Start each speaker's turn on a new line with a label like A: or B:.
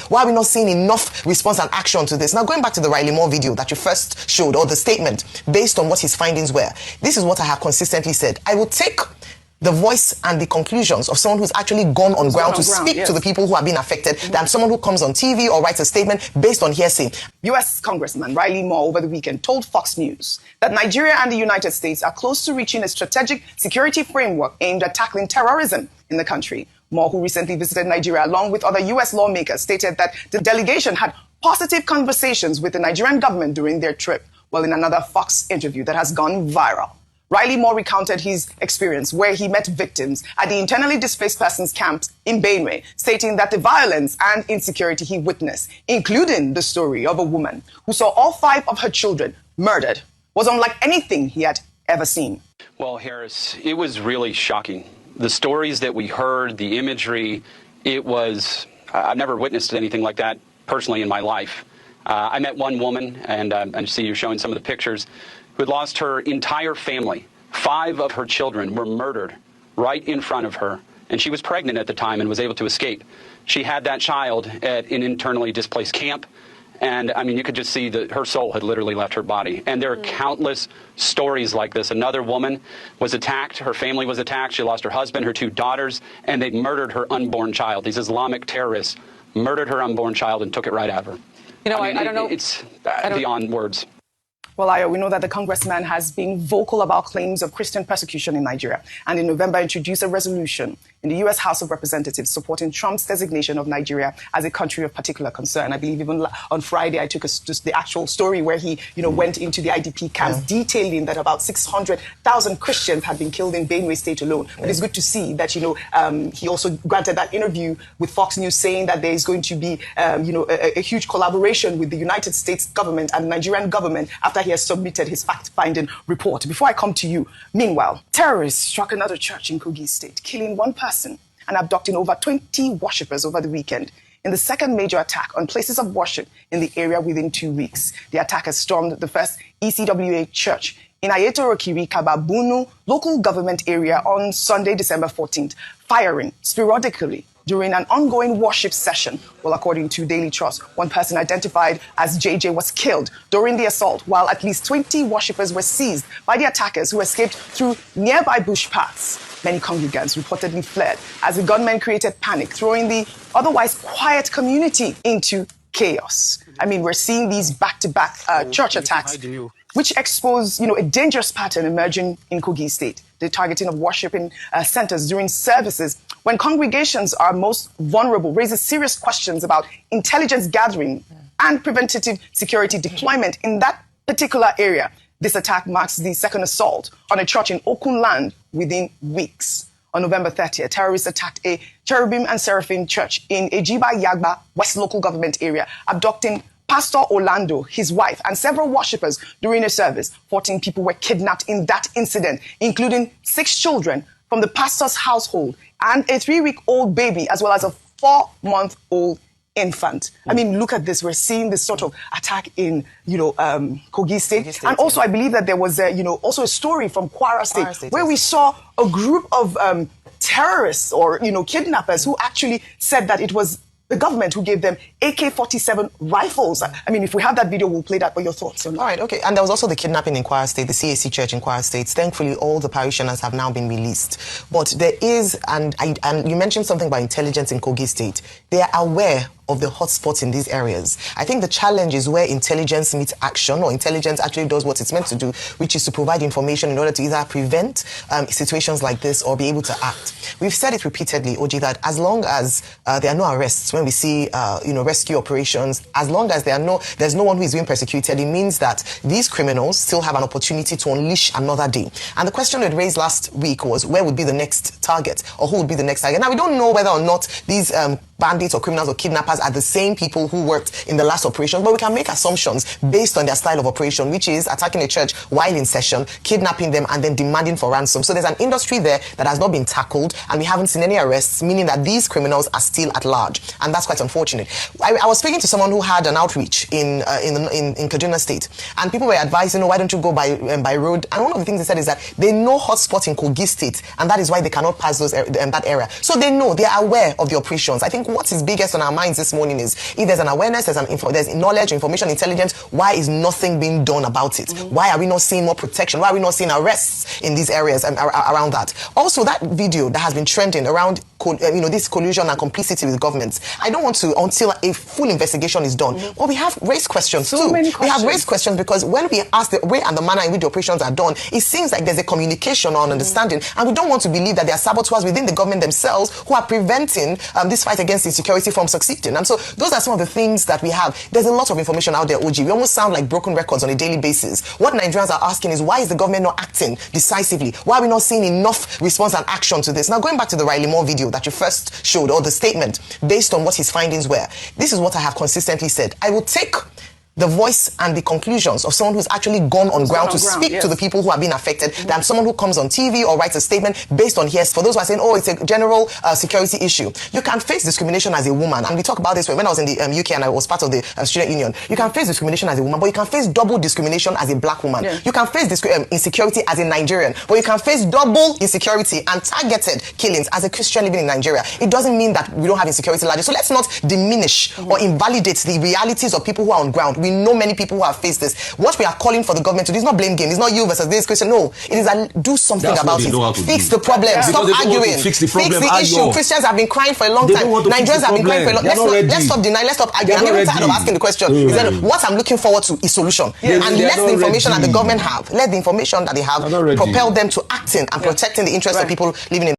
A: Why are we not seeing enough response and action to this? Now, going back to the Riley Moore video that you first showed, or the statement based on what his findings were, this is what I have consistently said. I will take the voice and the conclusions of someone who's actually gone on ground to speak to the people who have been affected than someone who comes on TV or writes a statement based on hearsay.
B: U.S. Congressman Riley Moore over the weekend told Fox News that Nigeria and the United States are close to reaching a strategic security framework aimed at tackling terrorism in the country. Moore, who recently visited Nigeria along with other U.S. lawmakers, stated that the delegation had positive conversations with the Nigerian government during their trip. Well, in another Fox interview that has gone viral, Riley Moore recounted his experience where he met victims at the internally displaced persons camps in Benue, stating that the violence and insecurity he witnessed, including the story of a woman who saw all 5 of her children murdered, was unlike anything he had ever seen.
C: Well, Harris, it was really shocking. The stories that we heard, the imagery, it was, I've never witnessed anything like that personally in my life. I met one woman, and I see you're showing some of the pictures, who had lost her entire family. 5 of her children were murdered right in front of her, and she was pregnant at the time and was able to escape. She had that child at an internally displaced camp, and I mean, you could just see that her soul had literally left her body. And there are countless stories like this. Another woman was attacked, her family was attacked, she lost her husband, her 2 daughters, and they murdered her unborn child. These Islamic terrorists murdered her unborn child and took it right out of her.
B: You know, I don't know.
C: It's beyond words.
B: Well, Ayo, we know that the congressman has been vocal about claims of Christian persecution in Nigeria, and in November introduced a resolution in the U.S. House of Representatives supporting Trump's designation of Nigeria as a country of particular concern. I believe even on Friday I took just the actual story where he, went into the IDP camps, detailing that about 600,000 Christians had been killed in Benue State alone. But it's good to see that, he also granted that interview with Fox News saying that there is going to be, a huge collaboration with the United States government and the Nigerian government after he has submitted his fact-finding report. Before I come to you, meanwhile, terrorists struck another church in Kogi State, killing 1 person and abducting over 20 worshippers over the weekend in the second major attack on places of worship in the area within 2 weeks. The attackers stormed the first ECWA church in Ayetorokiri, Kababunu local government area on Sunday, December 14th, firing sporadically during an ongoing worship session. Well, according to Daily Trust, 1 person identified as JJ was killed during the assault, while at least 20 worshippers were seized by the attackers who escaped through nearby bush paths. Many congregants reportedly fled as the gunmen created panic, throwing the otherwise quiet community into chaos. I mean, we're seeing these back-to-back church attacks, which expose, a dangerous pattern emerging in Kogi State. The targeting of worshiping centers during services when congregations are most vulnerable raises serious questions about intelligence gathering and preventative security deployment in that particular area. This attack marks the second assault on a church in Okun land within weeks. On November 30th, terrorists attacked a Cherubim and Seraphim church in Ejiba Yagba West local government area, abducting Pastor Orlando, his wife, and several worshippers during a service. 14 people were kidnapped in that incident, including 6 children from the pastor's household and a 3-week-old baby, as well as a 4-month-old infant. I mean, look at this. We're seeing this sort of attack in, Kogi State. And also, I believe that there was, also a story from Kwara State where we saw a group of terrorists or, kidnappers who actually said that it was the government who gave them AK-47 rifles. I mean, if we have that video, we'll play that. But your thoughts on that?
A: All right, okay. And there was also the kidnapping in Kwara State, the CAC church in Kwara State. Thankfully, all the parishioners have now been released. But there is, and you mentioned something about intelligence in Kogi State. They are aware of the hotspots in these areas. I think the challenge is where intelligence meets action, or intelligence actually does what it's meant to do, which is to provide information in order to either prevent situations like this or be able to act. We've said it repeatedly, Oji, that as long as there are no arrests, when we see rescue operations, as long as there's no one who is being persecuted, it means that these criminals still have an opportunity to unleash another day. And the question we raised last week was, where would be the next target, or who would be the next target? Now, we don't know whether or not these bandits or criminals or kidnappers are the same people who worked in the last operation, but we can make assumptions based on their style of operation, which is attacking a church while in session, kidnapping them, and then demanding for ransom. So there's an industry there that has not been tackled, and we haven't seen any arrests, meaning that these criminals are still at large, and that's quite unfortunate. I was speaking to someone who had an outreach in Kaduna State, and people were advising, why don't you go by road? And one of the things they said is that they know hotspots in Kogi State, and that is why they cannot pass that area. So they know, they are aware of the operations. I think think what is biggest on our minds this morning is if there's an awareness, there's knowledge, information, intelligence, why is nothing being done about it? Why are we not seeing more protection? Why are we not seeing arrests in these areas around that? Also, that video that has been trending around this collusion and complicity with governments, I don't want to until a full investigation is done. But we have raised questions too.
B: Many questions.
A: We have raised questions because when we ask the way and the manner in which the operations are done, it seems like there's a communication or understanding, and we don't want to believe that there are saboteurs within the government themselves who are preventing this fight against insecurity from succeeding. And so those are some of the things that we have. There's a lot of information out there, OG. We almost sound like broken records on a daily basis. What Nigerians are asking is, why is the government not acting decisively? Why are we not seeing enough response and action to this? Now, going back to the Riley Moore video that you first showed, or the statement based on what his findings were, this is what I have consistently said. I will take the voice and the conclusions of someone who's actually gone on ground to speak to the people who have been affected than someone who comes on TV or writes a statement based on hearsay. For those who are saying, oh, it's a general security issue. You can face discrimination as a woman. And we talk about this when I was in the UK and I was part of the student union. You can face discrimination as a woman, but you can face double discrimination as a black woman. Yeah. You can face insecurity as a Nigerian, but you can face double insecurity and targeted killings as a Christian living in Nigeria. It doesn't mean that we don't have insecurity largely. So let's not diminish or invalidate the realities of people who are on ground. We know many people who have faced this. What we are calling for the government to do is not blame game. It's not you versus this Christian. No, it is do something about it. Fix the problem.
D: Yeah.
A: Stop arguing.
D: Fix the problem.
A: Fix the issue. Christians have been crying for a long time. Nigerians have been crying for a long time. Let's stop denying. Let's stop arguing. I'm even tired of asking the question. What I'm looking forward to is solution. And let the information that the government have, let the information that they have propel them to acting and protecting the interests of people living in